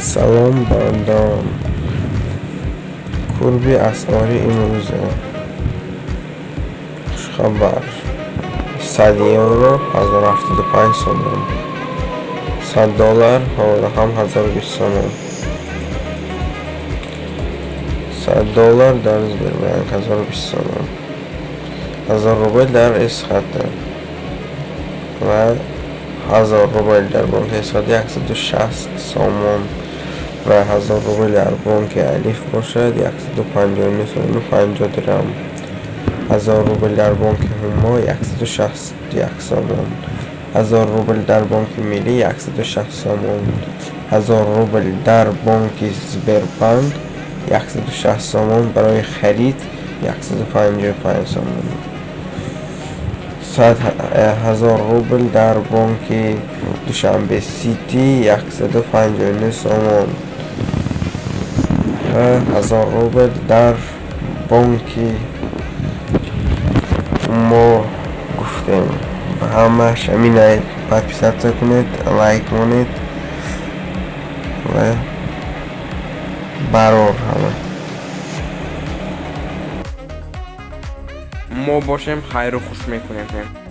سلام بندان kurbi اسعاری امروزه خوشخبر 100 euro 1075 so'm 100 dollar havada ham 1200 so'm 100 dollar darz bermaylik 1200 so'm 1000 rubl در اسخط و 1000 rubl در بانک اسخط 160 so'm و 1000 rubl در بانک الف باشد 159 so'm 50 درهم 1000 rubl در بانک هما 161 so'm 1000 rubl در بانک ملی 160 so'm 1000 rubl در بانک سبربانک 160 so'm برای خرید 155 so'm 1000 rubl در بانک دوشنبه سیتی 159 so'm و 1000 rubl در بانک ما گفتیم همش همینه پادپیسات کنید لایک کنید و برار همه ما باشیم خیر و خوش میکنیم.